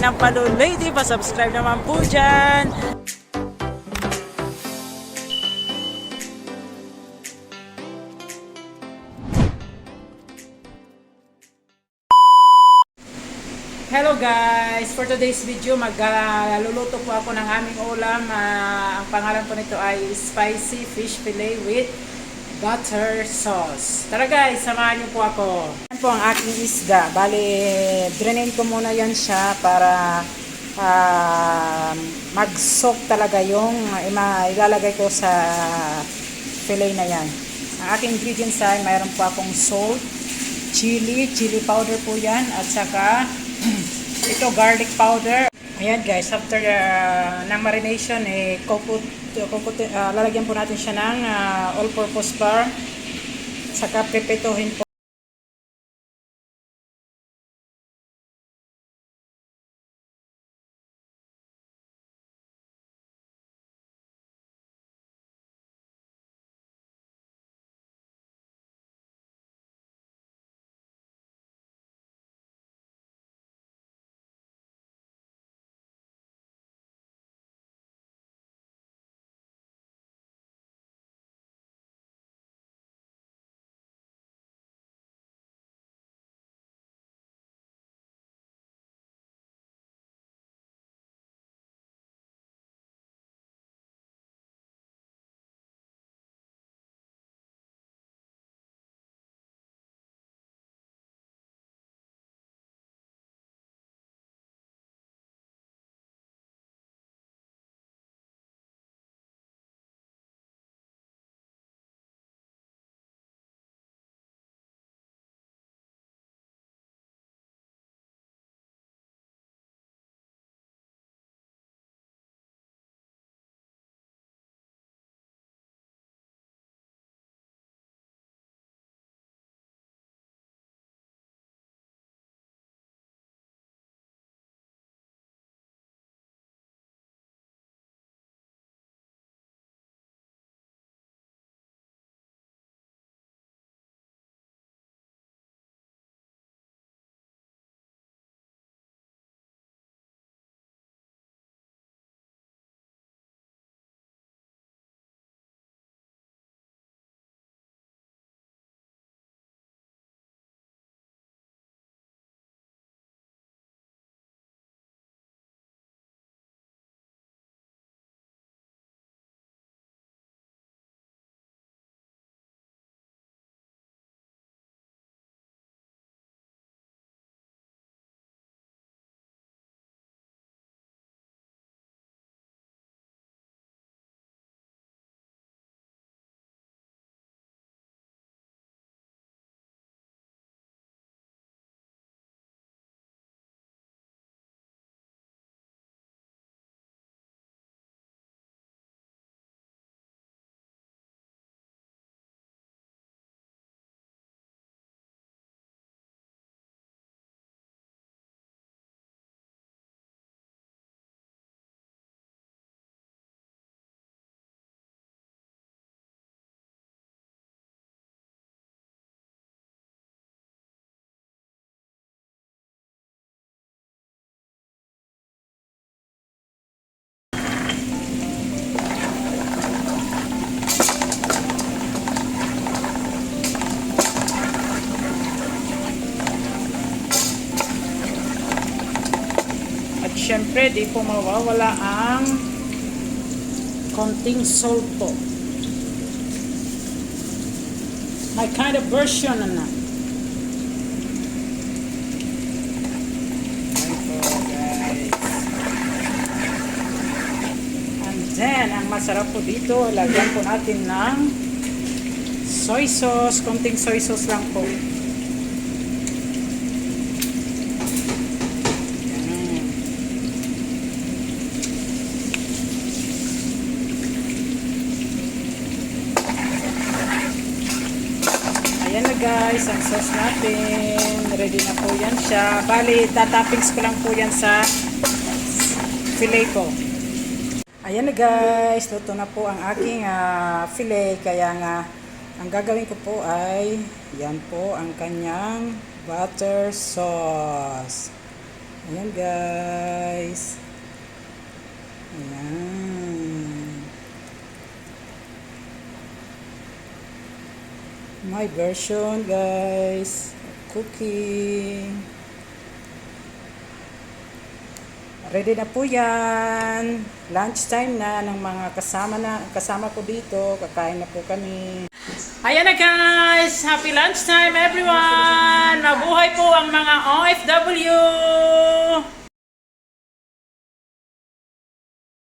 ng Palo Lady. Pa-subscribe naman po dyan. Hello guys! For today's video, magluluto po ako ng aming ulam. Ang pangalan po nito ay Spicy Fish Fillet with Butter Sauce. Tara guys, samahan niyo po ako. Yan po ang aking isda. Bali, drainin ko muna yan siya para mag-soak talaga yung ilalagay ko sa fillet na yan. Ang aking ingredients ay mayroon po akong salt, chili powder po yan, at saka ito garlic powder. Ayan guys, after ng marination, lalagyan po natin siya ng all-purpose flour, saka pipituhin po. Siyempre, di po mawawala ang konting salt po. My kind of version na. Guys. And then, ang masarap po dito, lagyan po natin ng soy sauce. Konting soy sauce lang po. Ayan na guys, ang sauce natin. Ready na po yan siya. Bali, tatoppings ko lang po yan sa fillet ko. Ayan na guys, luto na po ang aking fillet. Kaya nga, ang gagawin ko po ay, yan po ang kanyang butter sauce. Ayan guys. My version, guys. Cooking. Ready na po yan. Lunch time na ng mga kasama ko dito. Kakain na po kami. Ayan na guys. Happy lunch time everyone. Mabuhay po ang mga OFW.